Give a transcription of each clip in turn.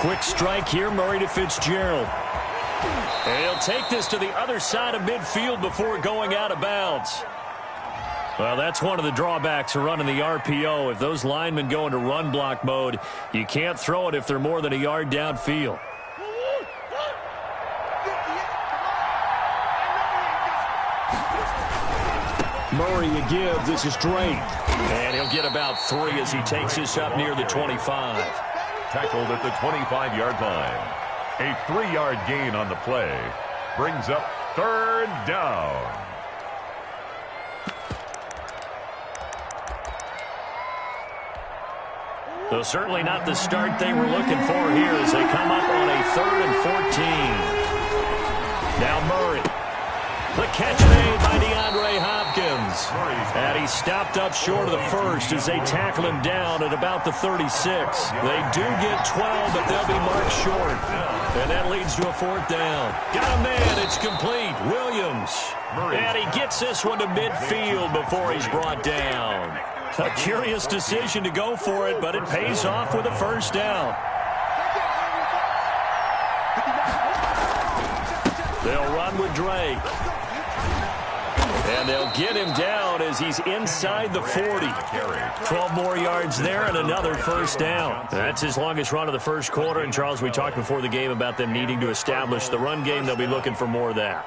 Quick strike here, Murray to Fitzgerald. And he'll take this to the other side of midfield before going out of bounds. Well, that's one of the drawbacks of running the RPO. If those linemen go into run block mode, you can't throw it if they're more than a yard downfield. Murray a give. This is Drake. And he'll get about 3 as he takes this up near the 25. Tackled at the 25-yard line. A 3-yard gain on the play. Brings up 3rd down. So certainly not the start they were looking for here as they come up on a 3rd and 14. Now Murray. The catch made by DeAndre Hopkins. And he stopped up short of the first as they tackle him down at about the 36. They do get 12, but they'll be marked short. And that leads to a 4th down. Got a man. It's complete. Williams. And he gets this one to midfield before he's brought down. A curious decision to go for it, but it pays off with a 1st down. They'll run with Drake. And they'll get him down as he's inside the 40. 12 more yards there and another 1st down. That's his longest run of the first quarter. And, Charles, we talked before the game about them needing to establish the run game. They'll be looking for more of that.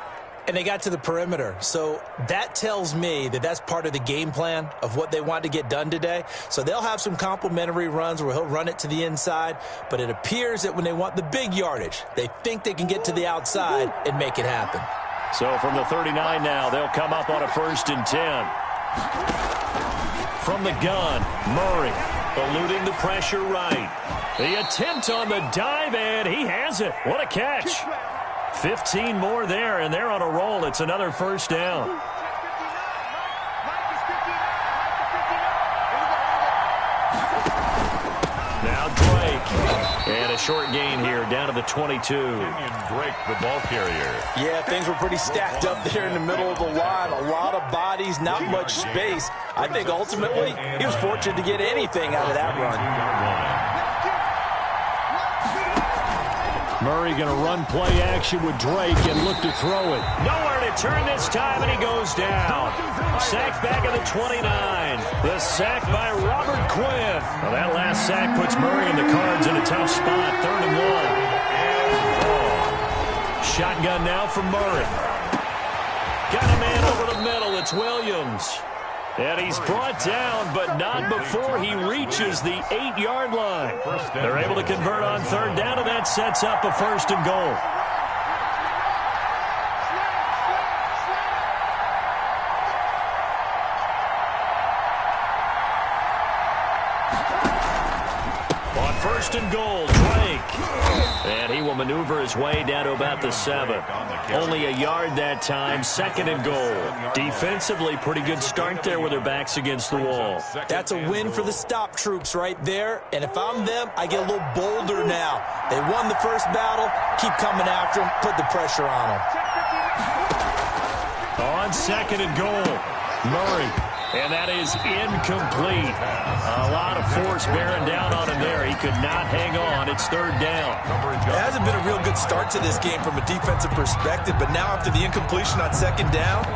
And they got to the perimeter. So that tells me that that's part of the game plan of what they want to get done today. So they'll have some complementary runs where he'll run it to the inside. But it appears that when they want the big yardage, they think they can get to the outside and make it happen. So from the 39 now, they'll come up on a 1st and 10. From the gun, Murray eluding the pressure right. The attempt on the dive, and he has it. What a catch. 15 more there, and they're on a roll. It's another 1st down. Now Drake. And a short gain here down to the 22. Drake, the ball carrier. Yeah, things were pretty stacked up there in the middle of the line. A lot of bodies, not much space. I think ultimately he was fortunate to get anything out of that run. Murray going to run play action with Drake and look to throw it. Nowhere to turn this time, and he goes down. Sacked back at the 29. The sack by Robert Quinn. Well, that last sack puts Murray and the Cards in a tough spot. 3rd and 1. Shotgun now from Murray. Got a man over the middle. It's Williams. And he's brought down, but not before he reaches the 8-yard line. They're able to convert on 3rd down, and that sets up a 1st and goal. On 1st and goal, Drake. And he will maneuver his way down to about the 7. Only a yard that time, 2nd and goal. Defensively, pretty good start there with their backs against the wall. That's a win for the stop troops right there. And if I'm them, I get a little bolder now. They won the first battle. Keep coming after them. Put the pressure on them. On 2nd and goal, Murray. And that is incomplete. A lot of force bearing down on him there. He could not hang on. It's 3rd down. It hasn't been a real good start to this game from a defensive perspective, but now after the incompletion on 2nd down,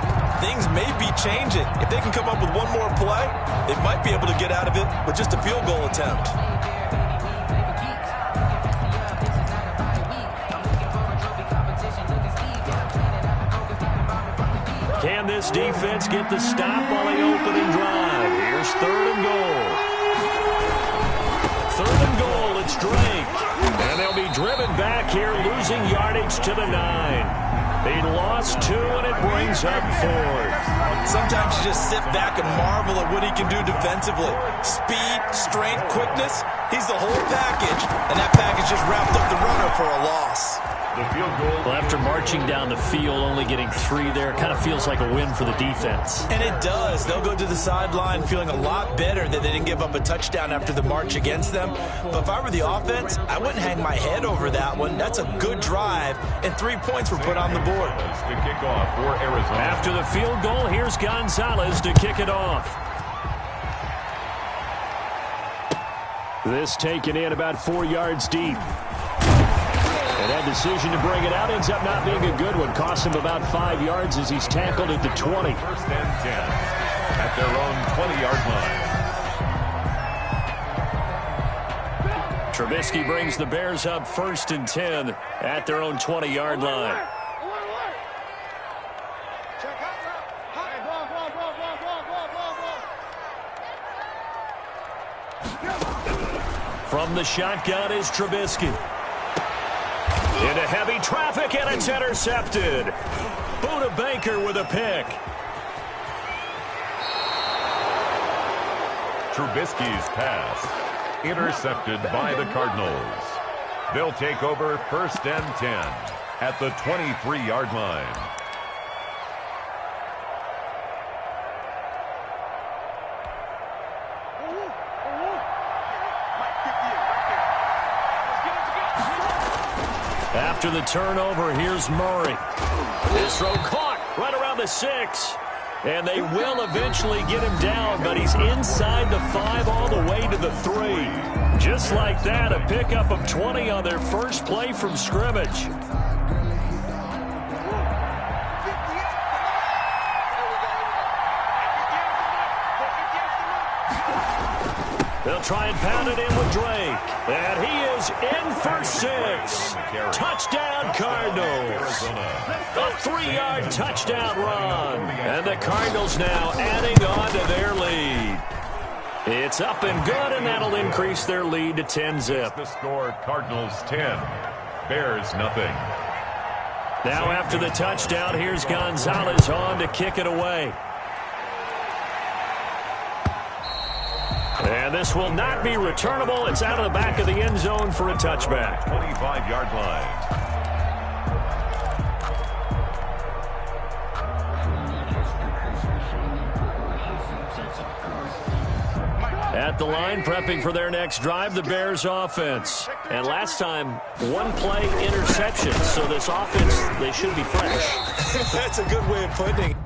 things may be changing. If they can come up with one more play, they might be able to get out of it with just a field goal attempt. Can this defense get the stop on the opening drive? Here's 3rd and goal. 3rd and goal, it's Drake. And they'll be driven back here, losing yardage to the 9. They lost 2, and it brings up 4th. Sometimes you just sit back and marvel at what he can do defensively. Speed, strength, quickness, he's the whole package. And that package just wrapped up the runner for a loss. The field goal. Well, after marching down the field, only getting 3 there, kind of feels like a win for the defense. And it does. They'll go to the sideline feeling a lot better that they didn't give up a touchdown after the march against them. But if I were the offense, I wouldn't hang my head over that one. That's a good drive, and 3 points were put on the board. To kick off for Arizona. After the field goal, here's Gonzalez to kick it off. This taken in about 4 yards deep. And that decision to bring it out ends up not being a good one. Cost him about 5 yards as he's tackled at the 20. First and 10 at their own 20-yard line. Trubisky brings the Bears up 1st and 10 at their own 20-yard line. From the shotgun is Trubisky. Into heavy traffic, and it's intercepted. Buda Baker with a pick. Trubisky's pass intercepted by the Cardinals. They'll take over 1st and 10 at the 23-yard line. After the turnover, here's Murray. This throw caught right around the 6. And they will eventually get him down, but he's inside the 5 all the way to the 3. Just like that, a pickup of 20 on their first play from scrimmage. They'll try and pound it in with Drake. And he is in for 6. Touchdown, Cardinals. A 3-yard touchdown run. And the Cardinals now adding on to their lead. It's up and good, and that'll increase their lead to 10-zip. The score, Cardinals 10, Bears nothing. Now after the touchdown, here's Gonzalez on to kick it away. And this will not be returnable. It's out of the back of the end zone for a touchback. 25-yard line. At the line, prepping for their next drive, the Bears offense. And last time, one play interception. So this offense, they should be fresh. That's a good way of putting it.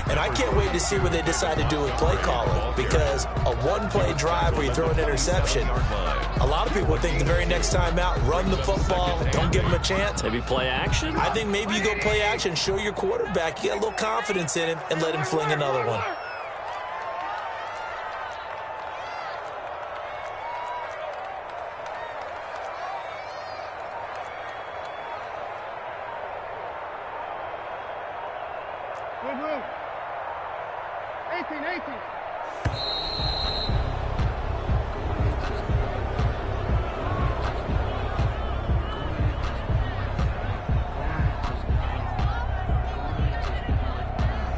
And I can't wait to see what they decide to do with play calling, because a one-play drive where you throw an interception, a lot of people think the very next time out, run the football, don't give them a chance. Maybe play action? I think maybe you go play action, show your quarterback, you got a little confidence in him, and let him fling another one. Good move. 18.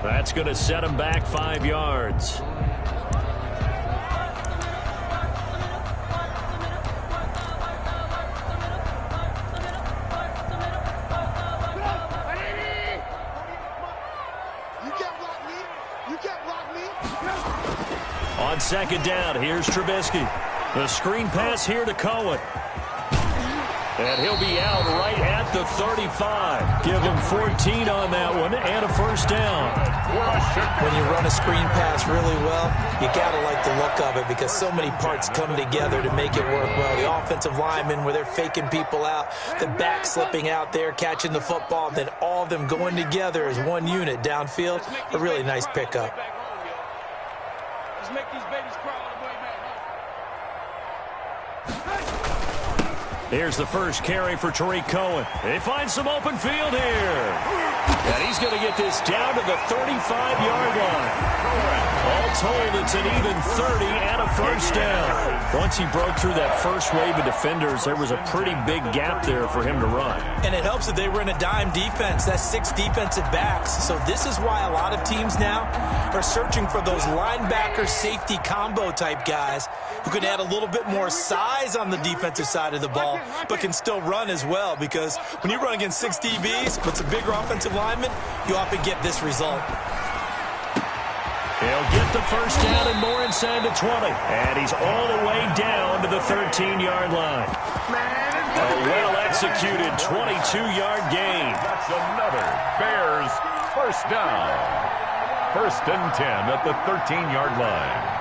That's going to set him back 5 yards. On second down, here's Trubisky. The screen pass here to Cohen. And he'll be out right at the 35. Give him 14 on that one and a first down. When you run a screen pass really well, you got to like the look of it, because so many parts come together to make it work well. The offensive linemen, where they're faking people out, the back slipping out there, catching the football, then all of them going together as one unit downfield. A really nice pickup. Make these babies crawl all the way back. Here's the first carry for Tariq Cohen. He finds some open field here. And he's going to get this down to the 35-yard line. All told, it's an even 30 and a first down. Once he broke through that first wave of defenders, there was a pretty big gap there for him to run. And it helps that they were in a dime defense. That's 6 defensive backs. So this is why a lot of teams now are searching for those linebacker safety combo type guys who can add a little bit more size on the defensive side of the ball, but can still run as well, because when you run against 6 DBs with some bigger offensive linemen, you often get this result. He'll get the first down and more inside the 20. And he's all the way down to the 13-yard line. A well-executed 22-yard gain. That's another Bears first down. First and 10 at the 13-yard line.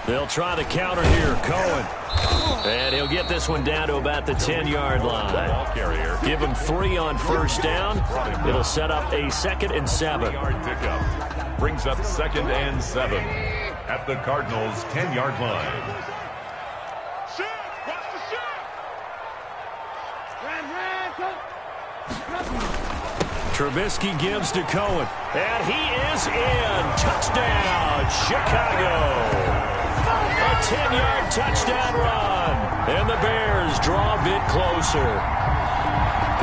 They'll try the counter here. Cohen. And he'll get this one down to about the 10-yard line. Give him 3 on first down. It'll set up a 2nd and 7. Pickup brings up 2nd and 7 at the Cardinals' 10-yard line. Trubisky gives to Cohen. And he is in. Touchdown, Chicago. A 10-yard touchdown run. And the Bears draw a bit closer.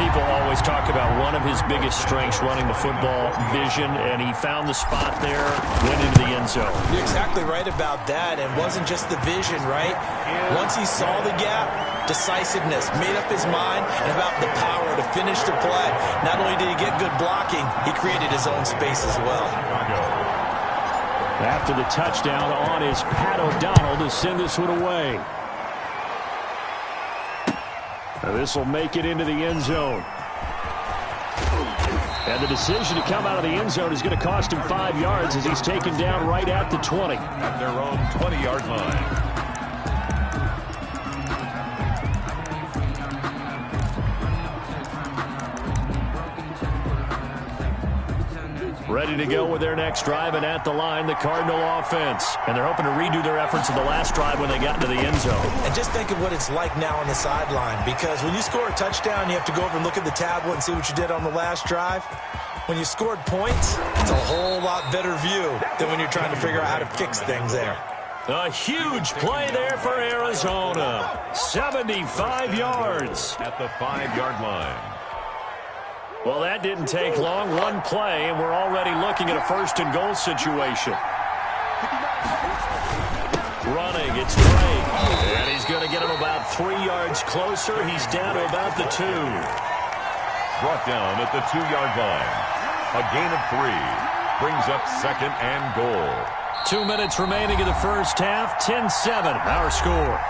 People always talk about one of his biggest strengths, running the football, vision, and he found the spot there, went into the end zone. You're exactly right about that, and wasn't just the vision, right? Once he saw the gap, decisiveness, made up his mind, and about the power to finish the play. Not only did he get good blocking, he created his own space as well. After the touchdown on is Pat O'Donnell to send this one away. Now this will make it into the end zone. And the decision to come out of the end zone is going to cost him 5 yards as he's taken down right at the 20. At their own 20-yard line. Ready to go with their next drive, and at the line, the Cardinal offense. And they're hoping to redo their efforts in the last drive when they got into the end zone. And just think of what it's like now on the sideline, because when you score a touchdown, you have to go over and look at the tablet and see what you did on the last drive. When you scored points, it's a whole lot better view than when you're trying to figure out how to fix things there. A huge play there for Arizona. 75 yards. At the 5-yard line. Well, that didn't take long. One play, and we're already looking at a 1st and goal situation. Running, it's Drake. And he's going to get him about 3 yards closer. He's down to about the 2. Brought down at the 2-yard line. A gain of 3. Brings up 2nd and goal. 2 minutes remaining in the first half. 10-7, our score.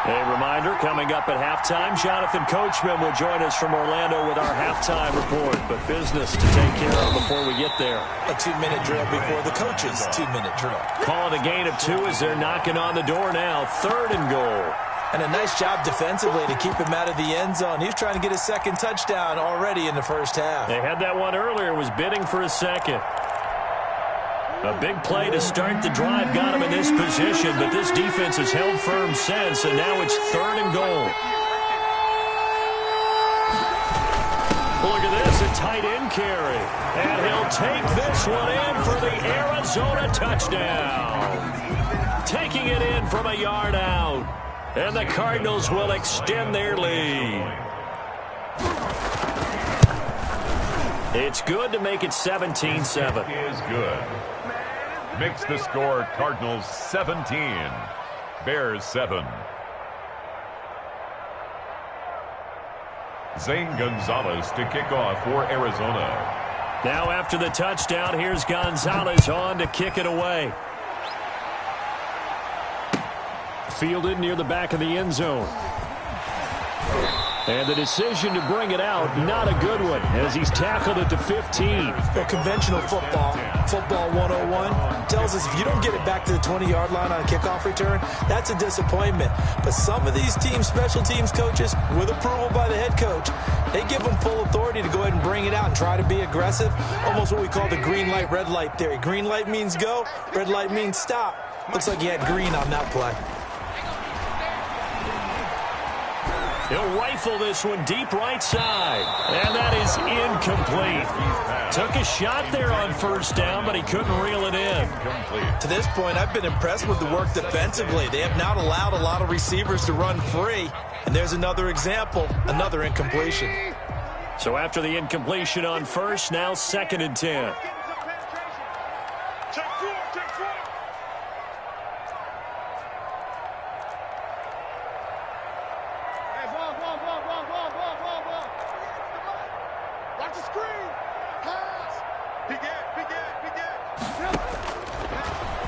A reminder, coming up at halftime, Jonathan Coachman will join us from Orlando with our halftime report. But business to take care of before we get there. A 2-minute drill before the coach's 2-minute drill. Calling a gain of 2 as they're knocking on the door now. 3rd and goal. And a nice job defensively to keep him out of the end zone. He was trying to get his 2nd touchdown already in the first half. They had that one earlier, was bidding for a 2nd. A big play to start the drive got him in this position, but this defense has held firm since, and now it's 3rd and goal. Look at this, a tight end carry. And he'll take this one in for the Arizona touchdown. Taking it in from a yard out. And the Cardinals will extend their lead. It's good to make it 17-7. Is good. Makes the score Cardinals 17, Bears 7. Zane Gonzalez to kick off for Arizona. Now after the touchdown, here's Gonzalez on to kick it away. Fielded near the back of the end zone. And the decision to bring it out, not a good one, as he's tackled it to 15. Well, conventional football 101, tells us if you don't get it back to the 20-yard line on a kickoff return, that's a disappointment. But some of these teams, special teams coaches, with approval by the head coach, they give them full authority to go ahead and bring it out and try to be aggressive, almost what we call the green light, red light theory. Green light means go, red light means stop. Looks like he had green on that play. He'll rifle this one deep right side. And that is incomplete. Took a shot there on first down, but he couldn't reel it in. To this point, I've been impressed with the work defensively. They have not allowed a lot of receivers to run free. And there's another example, another incompletion. So after the incompletion on first, now 2nd and 10.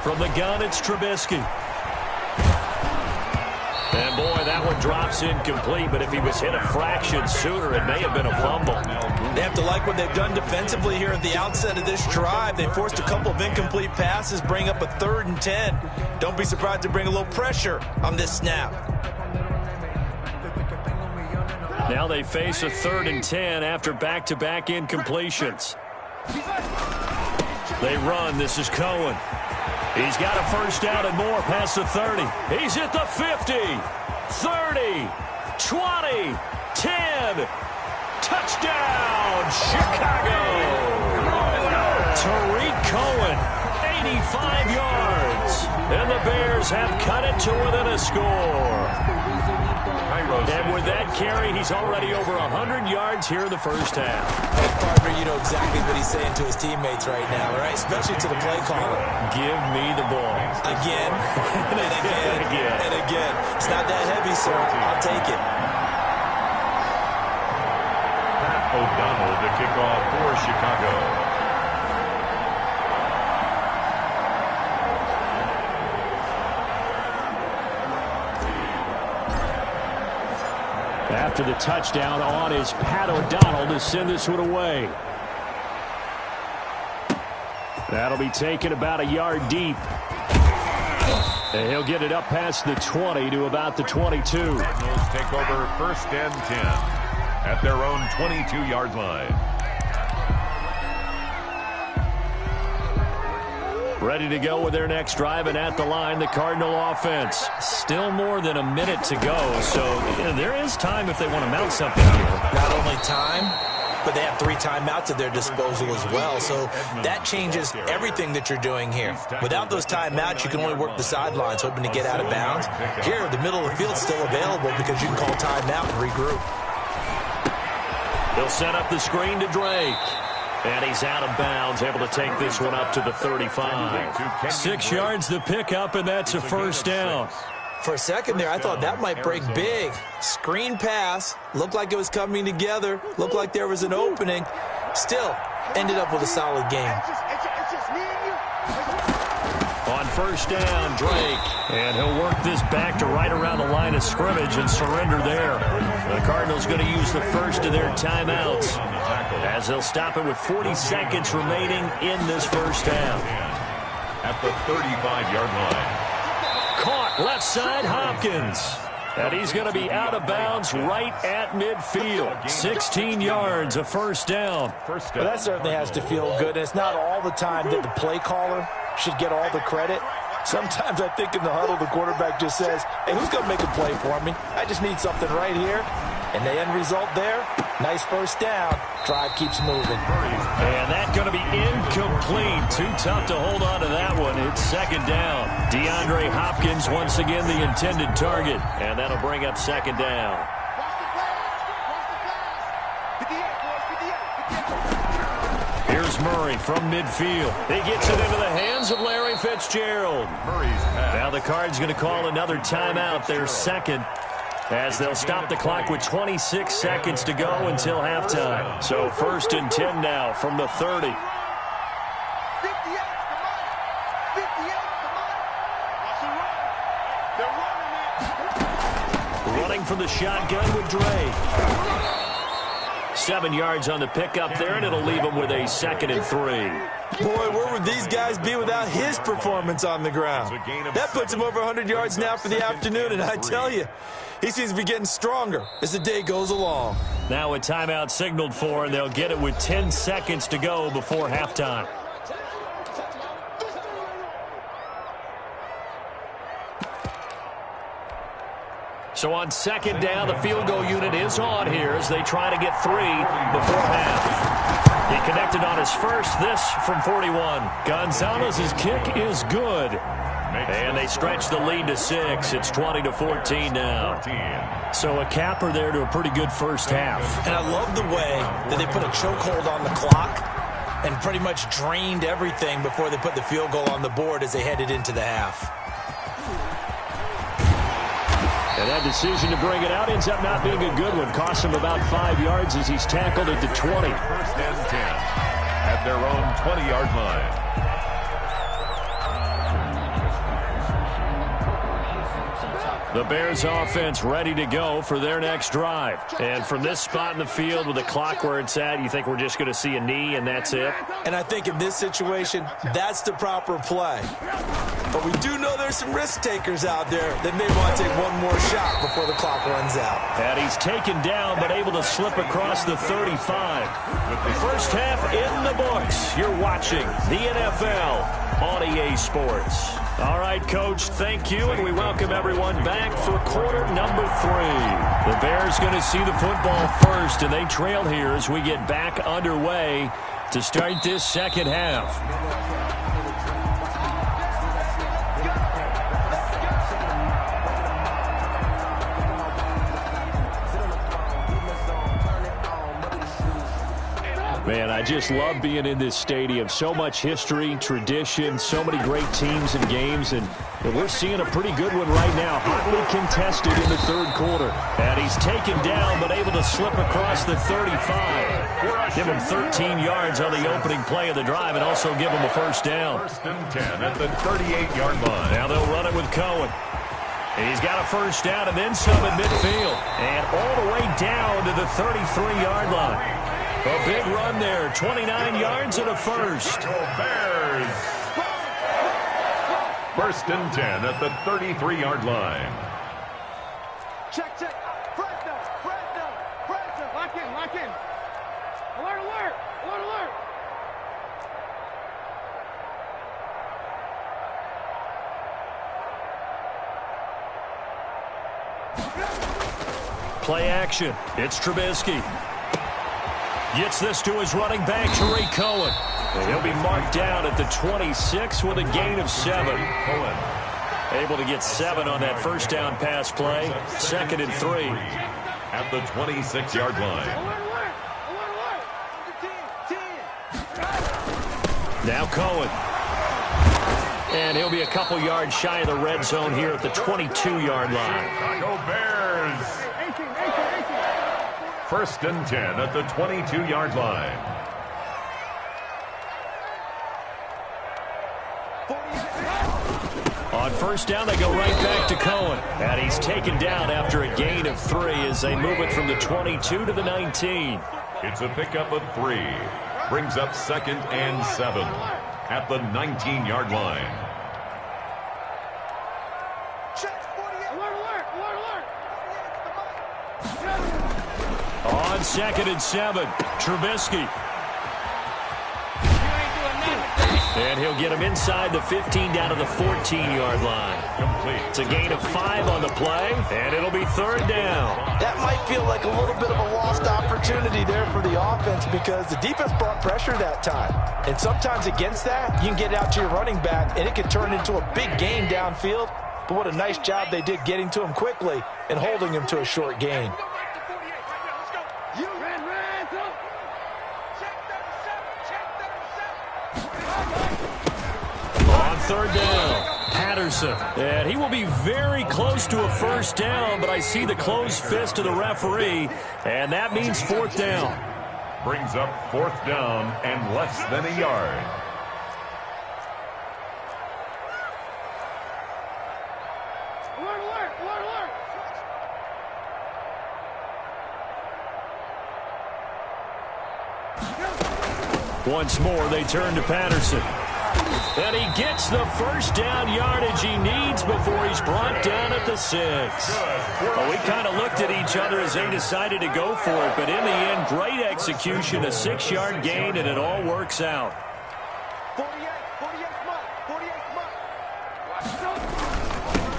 From the gun, it's Trubisky. And boy, that one drops incomplete, but if he was hit a fraction sooner, it may have been a fumble. They have to like what they've done defensively here at the outset of this drive. They forced a couple of incomplete passes, bring up a 3rd and 10. Don't be surprised to bring a little pressure on this snap. Now they face a 3rd and 10 after back-to-back incompletions. They run. This is Cohen. He's got a first down and more past the 30. He's at the 50, 30, 20, 10. Touchdown, Chicago. Tariq Cohen, 85 yards. And the Bears have cut it to within a score. And with that carry, he's already over 100 yards here in the first half. Hey, partner, you know exactly what he's saying to his teammates right now, right? Especially to the play caller. Give me the ball. Again, and again, and again. It's not that heavy, sir. I'll take it. O'Donnell to kick off for Chicago. After the touchdown on is Pat O'Donnell to send this one away. That'll be taken about a yard deep. And he'll get it up past the 20 to about the 22. Cardinals take over 1st and 10 at their own 22-yard line. Ready to go with their next drive, and at the line, the Cardinal offense. Still more than a minute to go, so there is time if they want to mount something here. Not only time, but they have 3 timeouts at their disposal as well, so that changes everything that you're doing here. Without those timeouts, you can only work the sidelines, hoping to get out of bounds. Here, the middle of the field's still available because you can call timeout and regroup. They'll set up the screen to Drake. And he's out of bounds, able to take this one up to the 35. 6 yards the pickup, and that's a first down. For a second there, I thought that might break big. Screen pass, looked like it was coming together, looked like there was an opening. Still, ended up with a solid game. On first down, Drake. And he'll work this back to right around the line of scrimmage and surrender there. The Cardinals going to use the first of their timeouts, as they'll stop it with 40 seconds remaining in this first half. At the 35-yard line. Caught left side, Hopkins. And he's going to be out of bounds right at midfield. 16 yards, a first down. Well, that certainly has to feel good. And it's not all the time that the play caller should get all the credit. Sometimes I think in the huddle, the quarterback just says, hey, who's going to make a play for me? I just need something right here. And the end result there, nice first down. Drive keeps moving. And that's going to be incomplete. Too tough to hold on to that one. It's second down. DeAndre Hopkins once again the intended target. And that'll bring up second down. Here's Murray from midfield. He gets it into the hands of Larry Fitzgerald. Now the Cards going to call another timeout, their second, as they'll stop the clock with 26 seconds to go until halftime. So 1st and 10 now from the 30. from the shotgun with Dre. 7 yards on the pickup there, and it'll leave him with a 2nd and 3. Boy, where would these guys be without his performance on the ground? That puts him over 100 yards now for the afternoon, and I tell you, he seems to be getting stronger as the day goes along. Now a timeout signaled for, and they'll get it with 10 seconds to go before halftime. So on 2nd down, the field goal unit is on here as they try to get 3 before half. He connected on his first, this from 41. Gonzalez's kick is good. And they stretch the lead to 6. It's 20-14 now. So a capper there to a pretty good first half. And I love the way that they put a chokehold on the clock and pretty much drained everything before they put the field goal on the board as they headed into the half. And that decision to bring it out ends up not being a good one. Costs him about 5 yards as he's tackled at the 20. 1st and 10 at their own 20-yard line. The Bears offense ready to go for their next drive. And from this spot in the field with the clock where it's at, you think we're just going to see a knee and that's it? And I think in this situation, that's the proper play. But we do know there's some risk takers out there that may want to take one more shot before the clock runs out. And he's taken down but able to slip across the 35. First half in the books. You're watching the NFL on EA Sports. All right, Coach, thank you, and we welcome everyone back for quarter number 3. The Bears going to see the football first, and they trail here as we get back underway to start this second half. Man, I just love being in this stadium. So much history, tradition, so many great teams and games, and we're seeing a pretty good one right now. Hotly contested in the 3rd quarter. And he's taken down but able to slip across the 35. Give him 13 yards on the opening play of the drive and also give him a first down. 1st and 10 at the 38-yard line. Now they'll run it with Cohen. And he's got a first down and then some at midfield. And all the way down to the 33-yard line. A big run there, 29 yards and a first. Bears. 1st and 10 at the 33-yard line. Check. Fresno. Lock in. Alert. Play action. It's Trubisky. Gets this to his running back, Tariq Cohen. And he'll be marked down at the 26 with a gain of 7. Able to get 7 on that first down pass play. 2nd and 3. At the 26-yard line. Now Cohen. And he'll be a couple yards shy of the red zone here at the 22-yard line. Chicago Bears. 1st and 10 at the 22-yard line. On first down, they go right back to Cohen. And he's taken down after a gain of 3 as they move it from the 22 to the 19. It's a pickup of 3. Brings up 2nd and 7 at the 19-yard line. On 2nd and 7, Trubisky. And he'll get him inside the 15 down to the 14-yard line. Complete. It's a gain of 5 on the play, and it'll be 3rd down. That might feel like a little bit of a lost opportunity there for the offense because the defense brought pressure that time. And sometimes against that, you can get out to your running back, and it can turn into a big gain downfield. But what a nice job they did getting to him quickly and holding him to a short gain. On 3rd down, Patterson. And he will be very close to a first down, but I see the closed fist of the referee, and that means 4th down. Brings up 4th down and less than a yard. Once more, they turn to Patterson. And he gets the first down yardage he needs before he's brought down at the 6. Well, we kind of looked at each other as they decided to go for it, but in the end, great execution, a 6-yard gain, and it all works out. 48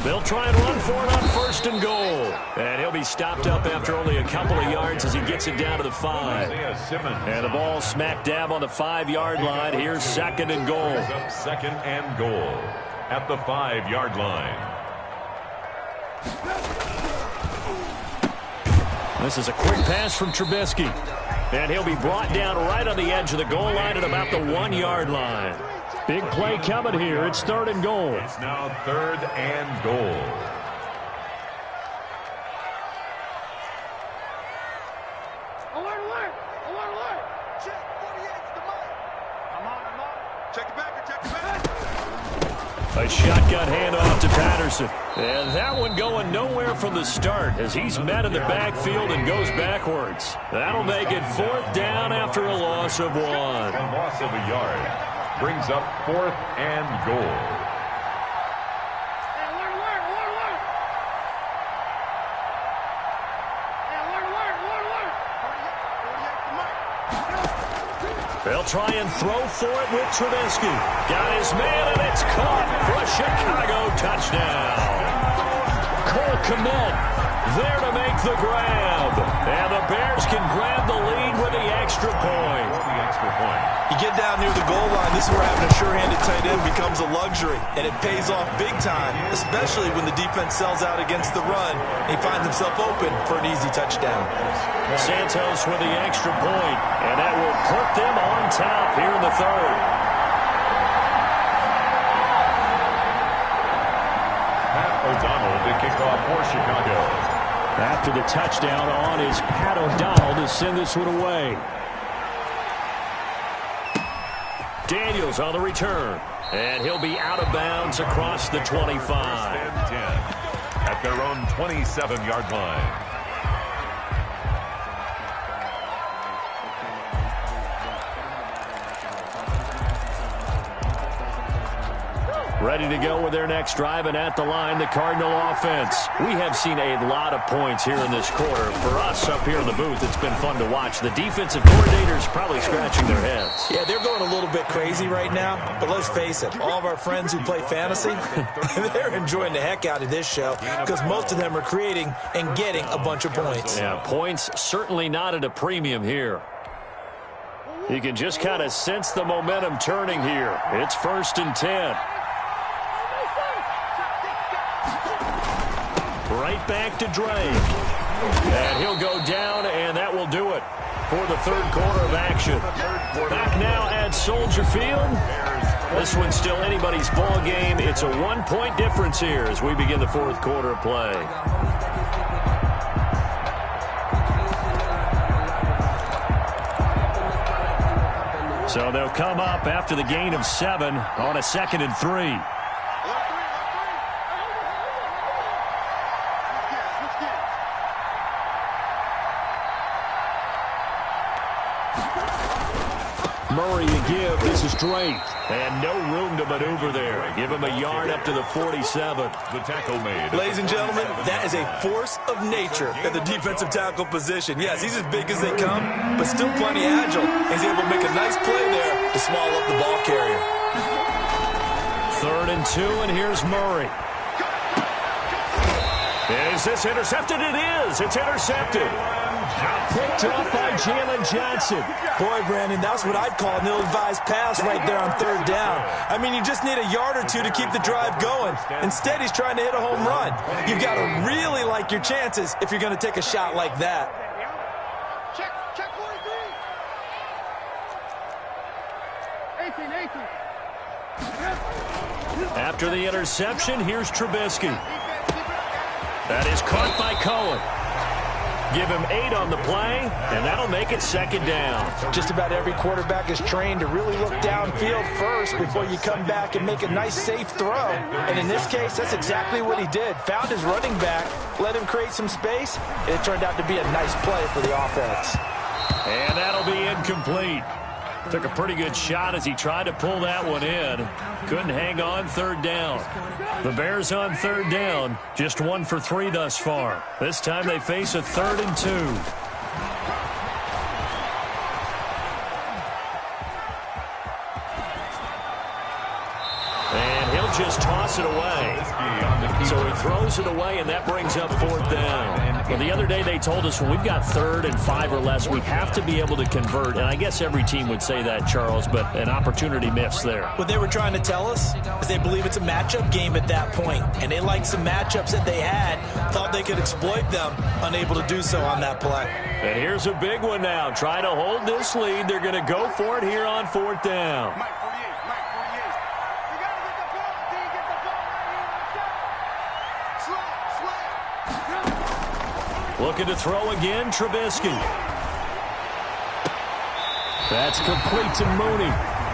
They'll try and run for it on 1st and goal. And he'll be stopped up after only a couple of yards as he gets it down to the 5. And the ball smack dab on the 5-yard line. Here's 2nd and goal. 2nd and goal at the 5-yard line. This is a quick pass from Trubisky. And he'll be brought down right on the edge of the goal line at about the 1-yard line. Big play coming here. It's 3rd and goal. It's now 3rd and goal. Alert, alert! Alert, alert! Check, 48's the mark. I'm on. Check it back. A shotgun handoff to Patterson. And that one going nowhere from the start as he's met in the backfield and goes backwards. That'll make it 4th down after a loss of 1. A loss of a yard brings up 4th and goal. Hey, alert! Hey, alert! 48's the mark. They'll try and throw for it with Trubisky. Got his man, and it's caught for a Chicago touchdown. Cole Kmet there to make the grab. And the Bears can grab the lead with the extra point. You get down near the goal line, this is where having a sure-handed tight end becomes a luxury, and it pays off big time, especially when the defense sells out against the run, and he finds himself open for an easy touchdown. Santos with the extra point, and that will put them on top here in the 3rd. Pat O'Donnell to kick off for Chicago. After the touchdown on is Pat O'Donnell to send this one away. Daniels on the return, and he'll be out of bounds across the 25. 1st and 10 at their own 27-yard line. Ready to go with their next drive, and at the line, the Cardinal offense. We have seen a lot of points here in this quarter. For us up here in the booth, it's been fun to watch. The defensive coordinators probably scratching their heads. Yeah, they're going a little bit crazy right now, but let's face it, all of our friends who play fantasy, they're enjoying the heck out of this show because most of them are creating and getting a bunch of points. Yeah, points certainly not at a premium here. You can just kind of sense the momentum turning here. It's 1st and 10. Right back to Drake. And he'll go down, and that will do it for the 3rd quarter of action. Back now at Soldier Field. This one's still anybody's ball game. It's a 1-point difference here as we begin the 4th quarter of play. So they'll come up after the gain of 7 on a 2nd and 3. Murray to give. This is Drake. And no room to maneuver there. Give him a yard up to the 47. The tackle made. Ladies and gentlemen, that is a force of nature at the defensive tackle position. Yes, he's as big as they come, but still plenty agile. He's able to make a nice play there to swallow up the ball carrier. 3rd and 2, and here's Murray. Is this intercepted? It is. It's intercepted. Picked up by Jalen Johnson. Boy, Brandon, that's what I'd call an ill-advised pass right there on 3rd down. I mean, you just need a yard or two to keep the drive going. Instead, he's trying to hit a home run. You've got to really like your chances if you're going to take a shot like that. Check 43. 18. After the interception, here's Trubisky. That is caught by Cohen. Give him 8 on the play, and that'll make it 2nd down. Just about every quarterback is trained to really look downfield first before you come back and make a nice, safe throw. And in this case, that's exactly what he did. Found his running back, let him create some space, and it turned out to be a nice play for the offense. And that'll be incomplete. Took a pretty good shot as he tried to pull that one in. Couldn't hang on third down. The Bears on third down, just 1 for 3 thus far. This time they face a 3rd and 2. And he'll just toss it away. So he throws it away, and that brings up 4th down. Well, the other day they told us when we've got 3rd and 5 or less, we have to be able to convert. And I guess every team would say that, Charles, but an opportunity missed there. What they were trying to tell us is they believe it's a matchup game at that point, and they liked some matchups that they had, thought they could exploit them, unable to do so on that play. And here's a big one now. Trying to hold this lead. They're going to go for it here on 4th down. Looking to throw again, Trubisky. That's complete to Mooney.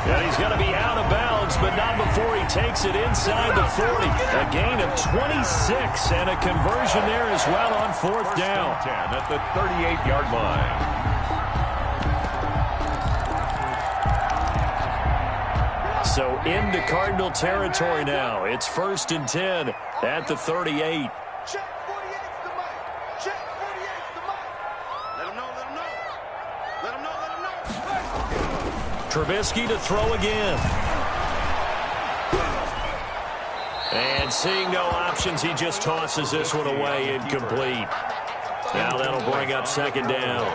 And he's going to be out of bounds, but not before he takes it inside the 40. A gain of 26 and a conversion there as well on 4th down. 10 at the 38-yard line. So into Cardinal territory now. It's 1st and 10 at the 38. Check 48's the mic. Check 48's the mic. Let him know, let him know. Let him know, let him know. Trubisky to throw again. And seeing no options, he just tosses this one away, incomplete. Now that'll bring up 2nd down.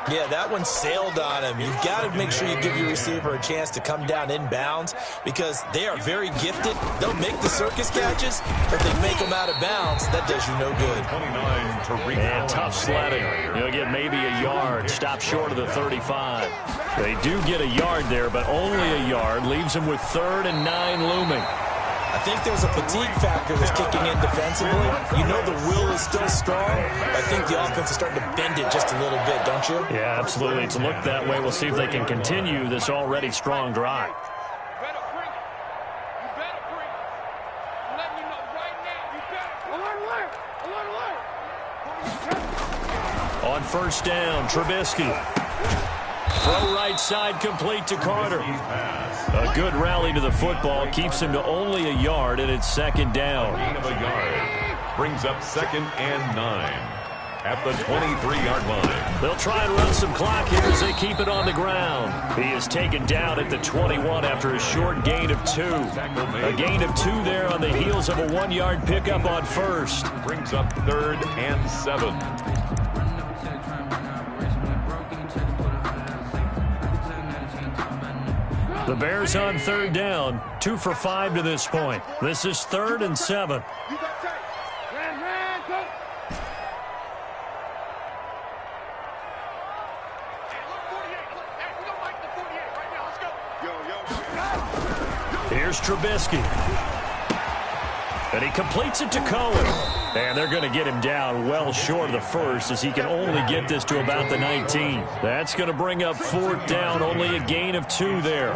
Yeah, that one sailed on him. You've got to make sure you give your receiver a chance to come down inbounds because they are very gifted. They'll make the circus catches, but they make them out of bounds. That does you no good. 29 to And tough sledding. You'll get maybe a yard. Stop short of the 35. They do get a yard there, but only a yard. Leaves them with 3rd and 9 looming. I think there's a fatigue factor that's kicking in defensively. You know the will is still strong. I think the offense is starting to bend it just a little bit, don't you? Yeah, absolutely. It's looked that way. We'll see if they can continue this already strong drive. You better bring it. You better bring it. I'm letting you know right now. You better. Alert. On 1st down, Trubisky. Throw right side complete to Carter. A good rally to the football keeps him to only a yard, and it's 2nd down. gain of a yard. Brings up 2nd and 9 at the 23-yard line. They'll try and run some clock here as they keep it on the ground. He is taken down at the 21 after a short gain of 2. A gain of 2 there on the heels of a 1-yard pickup on 1st. Brings up 3rd and 7. The Bears on 3rd down, 2 for 5 to this point. This is 3rd and 7. You got tight. Ran, go. Hey, look, 48. Look, hey, we don't like the 48 right now. Let's go. Yo. Here's Trubisky. And he completes it to Cohen. And they're going to get him down well short of the 1st as he can only get this to about the 19. That's going to bring up 4th down, only a gain of 2 there.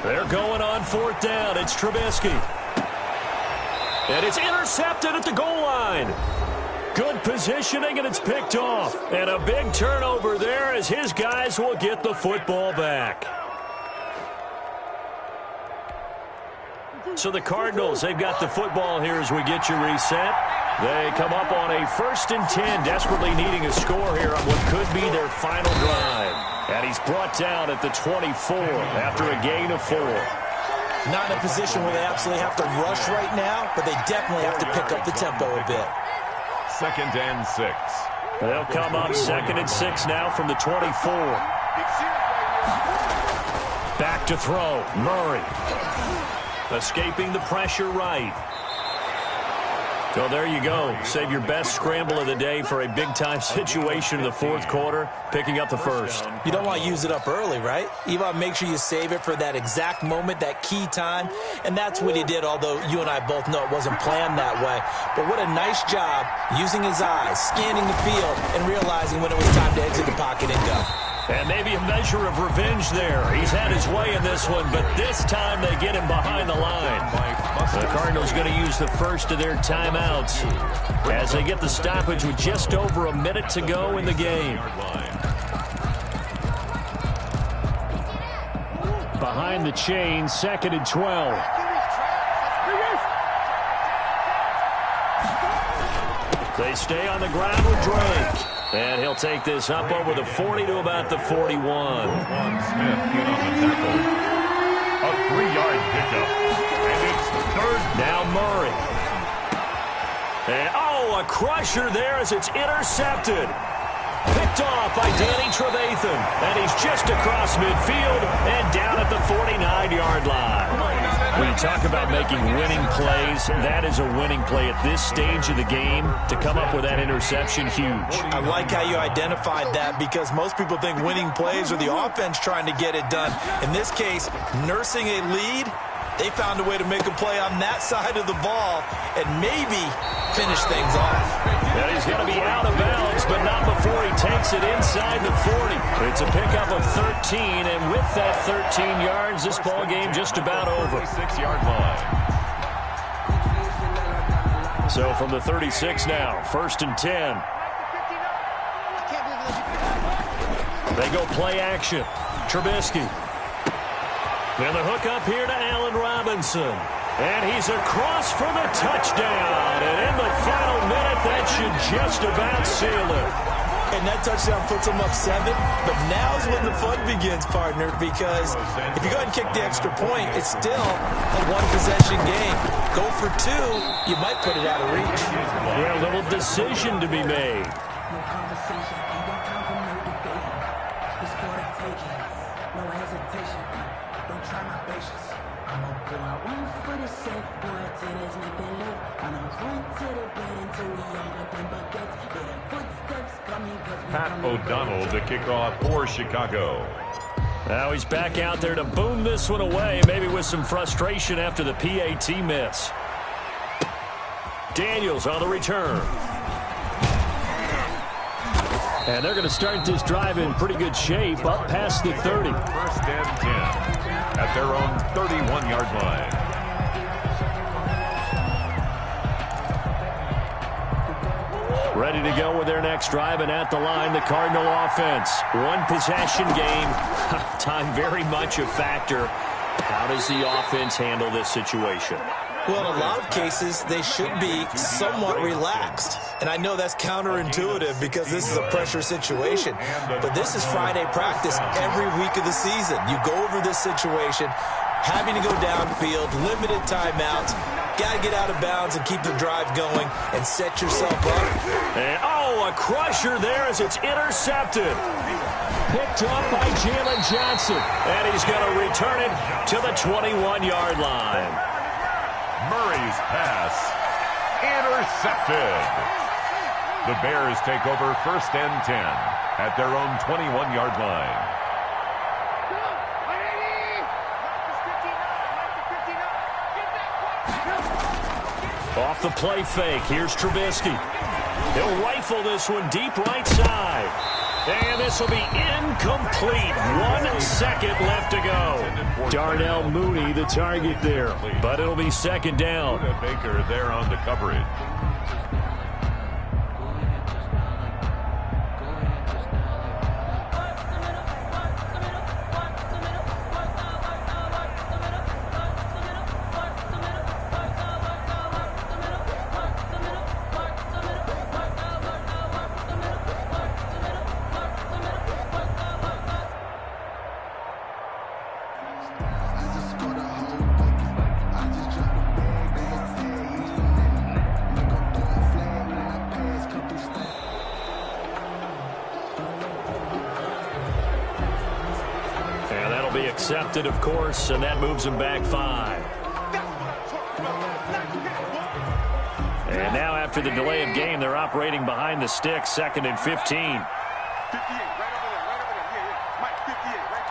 They're going on 4th down. It's Trubisky. And it's intercepted at the goal line. Good positioning, and it's picked off. And a big turnover there as his guys will get the football back. So the Cardinals, they've got the football here as we get you reset. They come up on a 1st and 10, desperately needing a score here on what could be their final drive. And he's brought down at the 24 after a gain of 4. Not in a position where they absolutely have to rush right now, but they definitely have to pick up the tempo a bit. 2nd and 6. They'll come up 2nd and 6 now from the 24. Back to throw. Murray. Escaping the pressure right. So there you go. Save your best scramble of the day for a big-time situation in the 4th quarter, picking up the 1st. You don't want to use it up early, right? You want to make sure you save it for that exact moment, that key time. And that's what he did, although you and I both know it wasn't planned that way. But what a nice job using his eyes, scanning the field, and realizing when it was time to exit the pocket and go. And maybe a measure of revenge there. He's had his way in this one, but this time they get him behind the line. The Cardinals going to use the first of their timeouts as they get the stoppage with just over a minute to go in the game. Behind the chain, 2nd and 12. They stay on the ground with Drake. And he'll take this up over the 40 to about the 41. Smith in on the tackle. A 3-yard pickup. And it's 3rd. Now Murray. And, a crusher there as it's intercepted. Picked off by Danny Trevathan. And he's just across midfield and down at the 49-yard line. When you talk about making winning plays, that is a winning play at this stage of the game. To come up with that interception, huge. I like how you identified that because most people think winning plays are the offense trying to get it done. In this case, nursing a lead, they found a way to make a play on that side of the ball and maybe finish things off. And he's going to be out of bounds, but not before he takes it inside the 40. It's a pickup of 13, and with that 13 yards, this ball game just about over. 6-yard line. So from the 36 now, 1st and 10. They go play action. Trubisky. And the hook up here to Allen Robinson. And he's across for the touchdown. And in the final minute, that should just about seal it. And that touchdown puts them up 7. But now's when the fun begins, partner, because if you go ahead and kick the extra point, it's still a one-possession game. Go for 2, you might put it out of reach. Yeah, a little decision to be made. No conversation, ain't got time for no debating. It's for the taking, no hesitation. Don't try my patience. I'm a boy, I won't for the set, boy, till there's nothing left. I'm a run to the bed until we ain't nothing but gets. Yeah, the footsteps coming, cause we Pat O'Donnell to kick off for Chicago. Now he's back out there to boom this one away, maybe with some frustration after the PAT miss. Daniels on the return. And they're going to start this drive in pretty good shape, up past the 30. 1st and 10 at their own 31-yard line. Ready to go with their next drive, and at the line, the Cardinal offense. One-possession game. Time very much a factor. How does the offense handle this situation? Well, in a lot of cases, they should be somewhat relaxed. And I know that's counterintuitive because this is a pressure situation. But this is Friday practice every week of the season. You go over this situation, having to go downfield, limited timeouts, got to get out of bounds and keep the drive going and set yourself up. And, a crusher there as it's intercepted. Picked up by Jalen Johnson. And he's going to return it to the 21-yard line. Murray's pass intercepted. The Bears take over 1st and 10 at their own 21-yard line. Off the play fake, here's Trubisky. He'll rifle this one deep right side. And this will be incomplete. 1 second left to go. Darnell Mooney, the target there. But it'll be 2nd down. Baker there on the coverage. Accepted, of course, and that moves him back 5. And now after the delay of game, they're operating behind the sticks, 2nd and 15. 58, right over there, right over there. Yeah. Mike, 58, right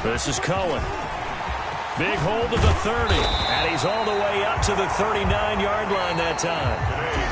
there. This is Cohen. Big hold to the 30. And he's all the way up to the 39-yard line that time.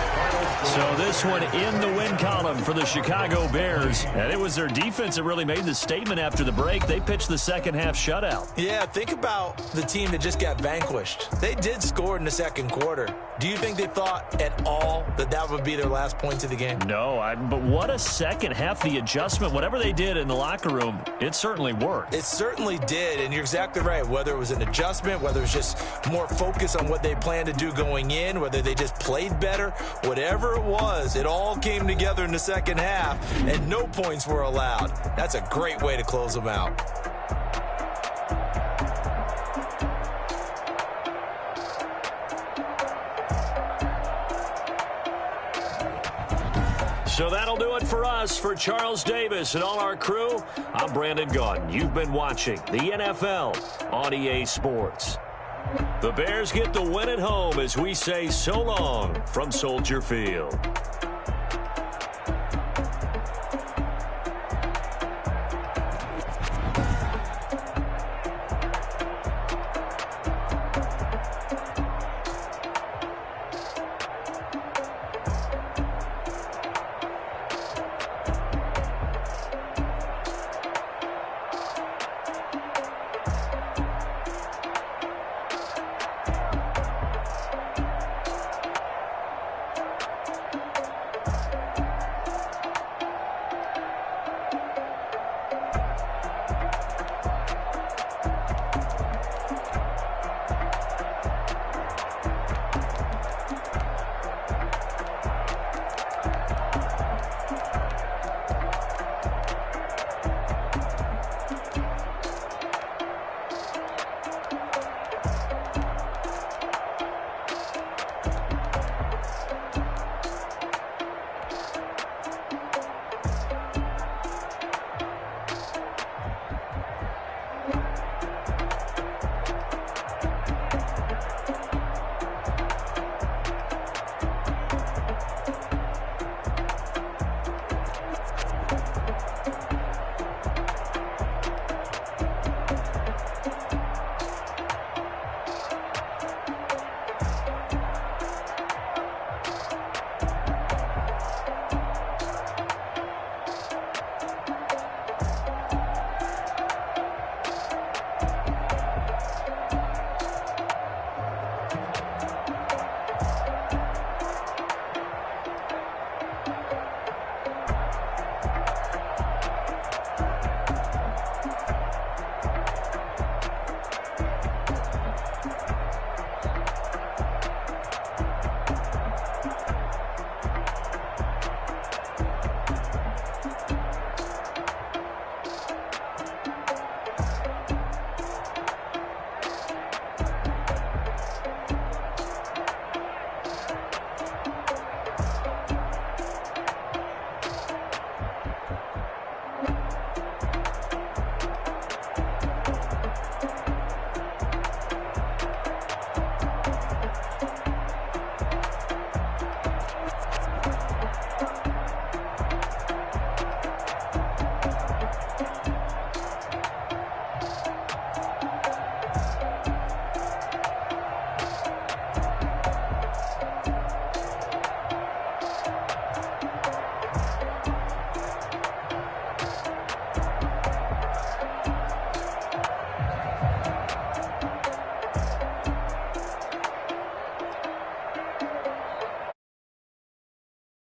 So this one in the win column for the Chicago Bears. And it was their defense that really made the statement after the break. They pitched the second half shutout. Yeah, think about the team that just got vanquished. They did score in the second quarter. Do you think they thought at all that that would be their last points of the game? No, but what a second half. The adjustment, whatever they did in the locker room, it certainly worked. It certainly did, and you're exactly right. Whether it was an adjustment, whether it was just more focus on what they planned to do going in, whether they just played better, whatever it was, it all came together in the second half, and no points were allowed. That's a great way to close them out. So that'll do it for us. For Charles Davis and all our crew, I'm Brandon Gaudin. You've been watching the NFL on EA Sports. The Bears get the win at home as we say so long from Soldier Field.